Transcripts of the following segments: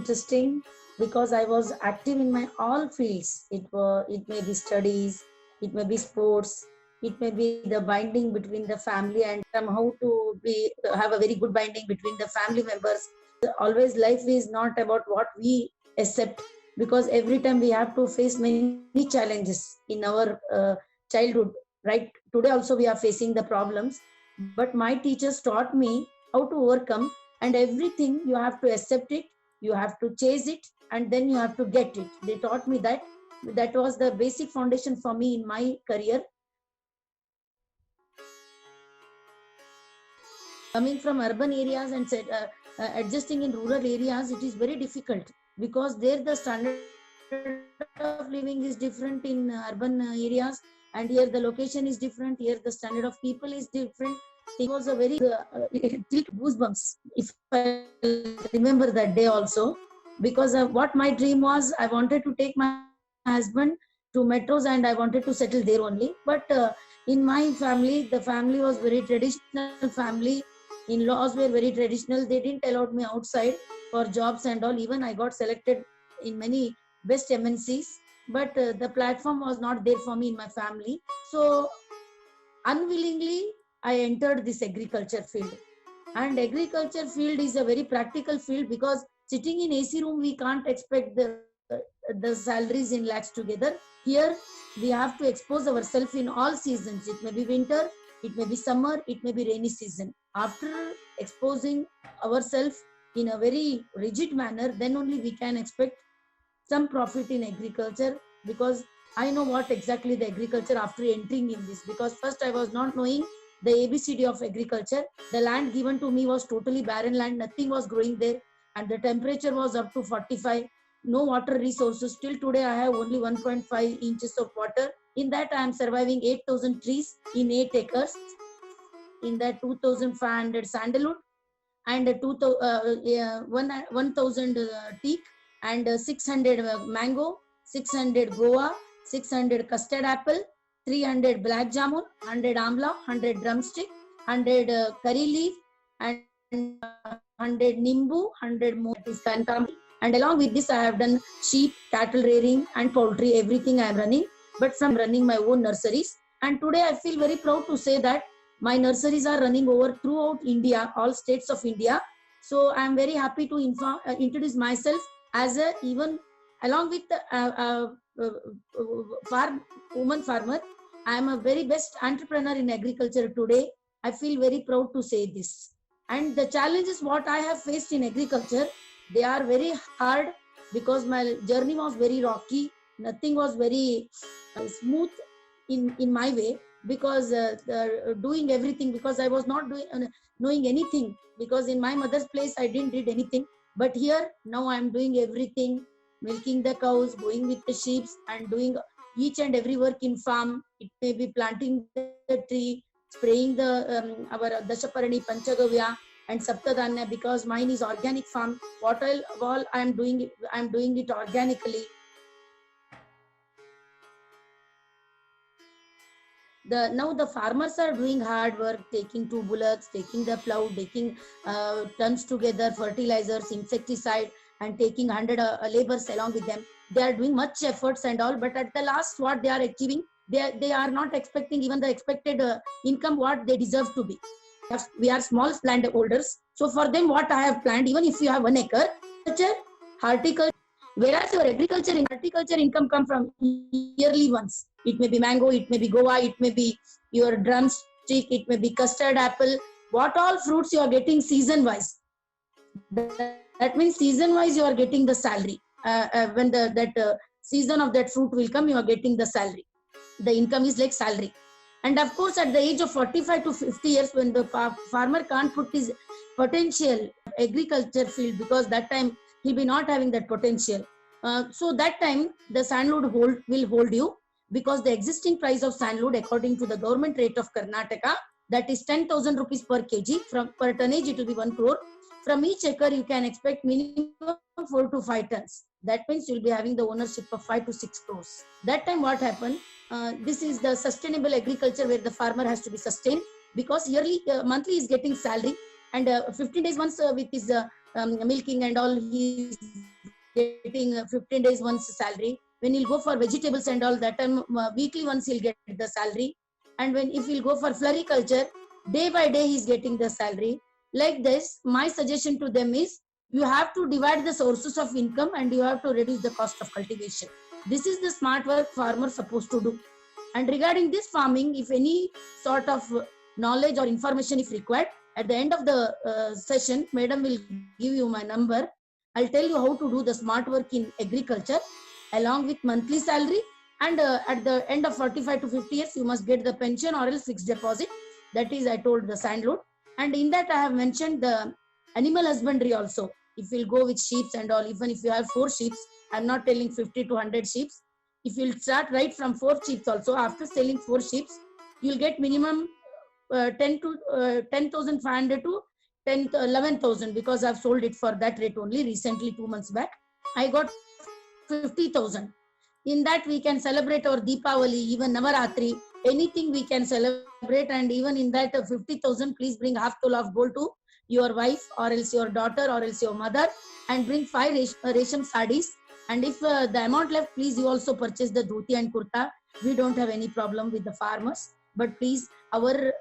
interesting because I was active in my all fields. It may be studies, it may be sports, it may be the binding between the family and somehow to be have a very good binding between the family members. Always life is not about what we accept because every time we have to face many challenges in our childhood. Right today also we are facing the problems, but my teachers taught me how to overcome, and everything you have to accept it, you have to chase it, and then you have to get it. They taught me that. That was the basic foundation for me in my career. Coming from urban areas and adjusting in rural areas, it is very difficult because there the standard of living is different in urban areas, and here the location is different, here the standard of people is different. It was a very it goosebumps if I remember that day also, because what my dream was, I wanted to take my husband to metros and I wanted to settle there only. But in my family, the family was very traditional family. In-laws were very traditional. They didn't allow me outside for jobs and all. Even I got selected in many best MNCs, but the platform was not there for me in my family. So unwillingly I entered this agriculture field. And agriculture field is a very practical field because sitting in AC room we can't expect the salaries in lakhs together. Here we have to expose ourselves in all seasons. It may be winter, it may be summer, it may be rainy season. After exposing ourselves in a very rigid manner, then only we can expect some profit in agriculture, because I know what exactly the agriculture after entering in this, because first I was not knowing the ABCD of agriculture. The land given to me was totally barren land, nothing was growing there, and the temperature was up to 45, no water resources. Till today I have only 1.5 inches of water. In that I am surviving 8,000 trees in 8 acres. In that 2,500 sandalwood and 1,000 teak, and 600 mango, 600 goa, 600 custard apple, 300 black jamun, 100 amla, 100 drumstick, 100 curry leaf, and 100 nimbu, 100 more kantam. And along with this I have done sheep, cattle rearing and poultry, everything I am running. But from running my own nurseries, and today I feel very proud to say that my nurseries are running over throughout India, all states of India. So I am very happy to introduce myself as a, even along with woman farmer, I am a very best entrepreneur in agriculture today. I feel very proud to say this. And the challenges what I have faced in agriculture, they are very hard because my journey was very rocky. Nothing was very smooth in my way, because doing everything, because I was not doing knowing anything, because in my mother's place I didn't did anything. But here now I am doing everything, milking the cows, going with the sheep, and doing each and every work in farm. It may be planting the tree, spraying the our Dashaparani, Panchagavya and Saptadanya, because mine is organic farm. What all I am doing it organically. Now the farmers are doing hard work, taking 2 bullocks, taking the plow, taking tons together, fertilizers, insecticide, and taking 100 laborers along with them. They are doing much efforts and all, but at the last what they are achieving, they are not expecting even the expected income what they deserve to be. We are small landholders, so for them what I have planned, even if you have 1 acre, horticulture, whereas your agriculture in horticulture income come from yearly ones. It may be mango, it may be goa, it may be your drumstick, it may be custard apple. What all fruits you are getting season wise. That means season wise you are getting the salary. When that season of that fruit will come, you are getting the salary. The income is like salary. And of course, at the age of 45 to 50 years, when the farmer can't put his potential agriculture field, because that time he'll be not having that potential. So that time the sandalwood will hold you, because the existing price of sandalwood according to the government rate of Karnataka, that is 10,000 rupees per kg. From per tonnage it will be 1 crore. From each acre you can expect minimum 4 to 5 tons. That means you'll be having the ownership of 5 to 6 crores. That time what happened? This is the sustainable agriculture where the farmer has to be sustained, because yearly, monthly is getting salary, and 15 days once with his milking and all, he is getting 15 days once salary. When he'll go for vegetables and all, that time weekly once he'll get the salary. And when if he'll go for floriculture, day by day he's getting the salary. Like this, my suggestion to them is, you have to divide the sources of income and you have to reduce the cost of cultivation. This is the smart work farmer supposed to do. And regarding this farming, if any sort of knowledge or information is required, at the end of the session, madam will give you my number. I'll tell you how to do the smart work in agriculture along with monthly salary. And at the end of 45 to 50 years, you must get the pension or else fixed deposit. That is, I told the sand load. And in that, I have mentioned the animal husbandry also. If you'll go with sheep and all, even if you have 4 sheep, I'm not telling 50 to 100 sheep. If you'll start right from 4 sheep also, after selling 4 sheep, you'll get minimum 10,500 to 11,000, because I've sold it for that rate only recently 2 months back. I got 50,000. In that we can celebrate our Deepavali, even Navaratri, anything we can celebrate. And even in that 50,000, please bring half tola of gold to your wife or else your daughter or else your mother, and bring 5 resham sarees. And if the amount left, please you also purchase the dhoti and kurta. We don't have any problem with the farmers, but please, our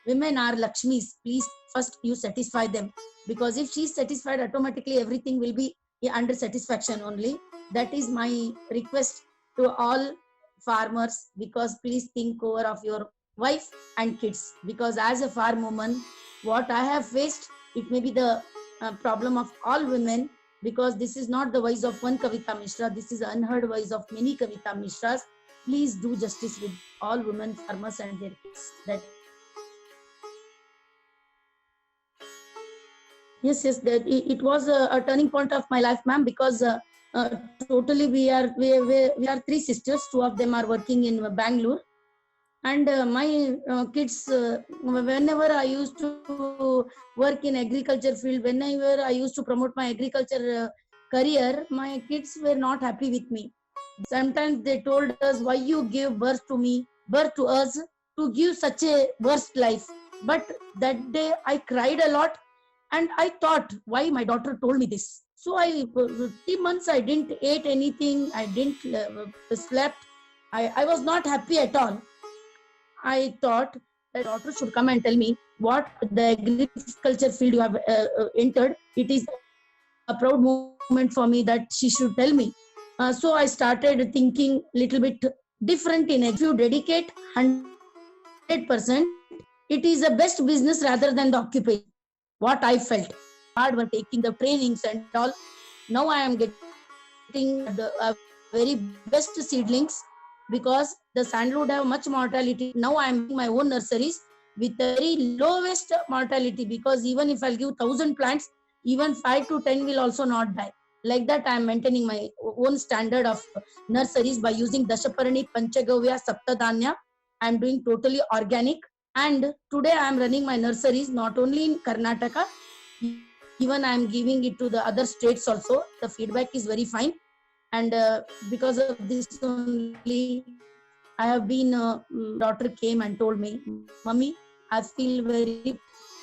women are Lakshmis. Please first you satisfy them, because if she is satisfied, automatically everything will be under satisfaction only. That is my request to all farmers, because please think over of your wife and kids, because as a farm woman, what I have faced, it may be the problem of all women, because this is not the voice of one Kavita Mishra, this is the unheard voice of many Kavita Mishras. Please do justice with all women farmers and their kids. That yes, that it was a turning point of my life, ma'am, because totally we are 3 sisters. 2 of them are working in Bangalore, and my kids, whenever I used to work in agriculture field, whenever I used to promote my agriculture career, my kids were not happy with me. Sometimes they told us, why you give birth to us to give such a worst life. But that day I cried a lot, and I thought, why my daughter told me this. So 3 months I didn't eat anything, I didn't slept, I was not happy at all. I thought that daughter should come and tell me what the agriculture field you have entered. It is a proud moment for me that she should tell me. So I started thinking little bit different. If you dedicate 100%, it is the best business rather than the occupation. What I felt hard when taking the trainings and all. Now I am getting the very best seedlings, because the sandalwood have much mortality. Now I am making my own nurseries with very lowest mortality, because even if I'll give 1,000 plants, even 5 to 10 will also not die. Like that, I am maintaining my own standard of nurseries by using Dashaparani, Panchagavya, Saptadanya. I am doing totally organic. And today I am running my nurseries not only in Karnataka, even I am giving it to the other states also. The feedback is very fine. And because of this only, I have been, daughter came and told me, Mummy, I feel very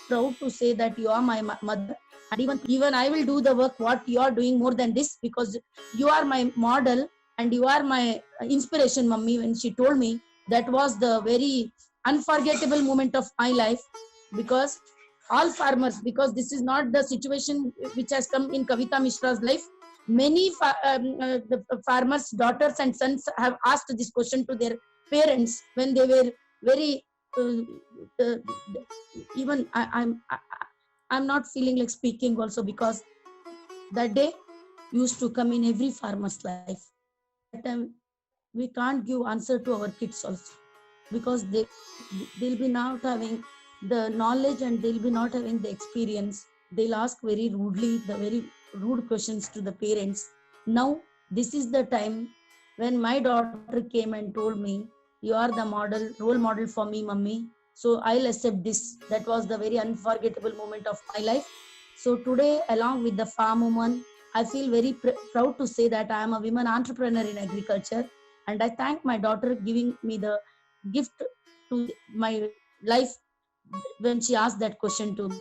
proud to say that you are my mother. And even I will do the work what you are doing more than this, because you are my model and you are my inspiration, Mummy. When she told me, that was the very unforgettable moment of my life, because all farmers, because this is not the situation which has come in Kavita Mishra's life. Many the farmers' daughters and sons have asked this question to their parents when they were very even I'm not feeling like speaking also, because that day used to come in every farmer's life. That time we can't give answer to our kids also, because they'll be not having the knowledge and they'll be not having the experience. They'll ask very rudely the very rude questions to the parents. Now this is the time when my daughter came and told me, you are the role model for me, Mummy. So I'll accept this. That was the very unforgettable moment of my life. So today, along with the farm woman, I feel very proud to say that I am a women entrepreneur in agriculture. And I thank my daughter giving me the gift to my life when she asked that question to me.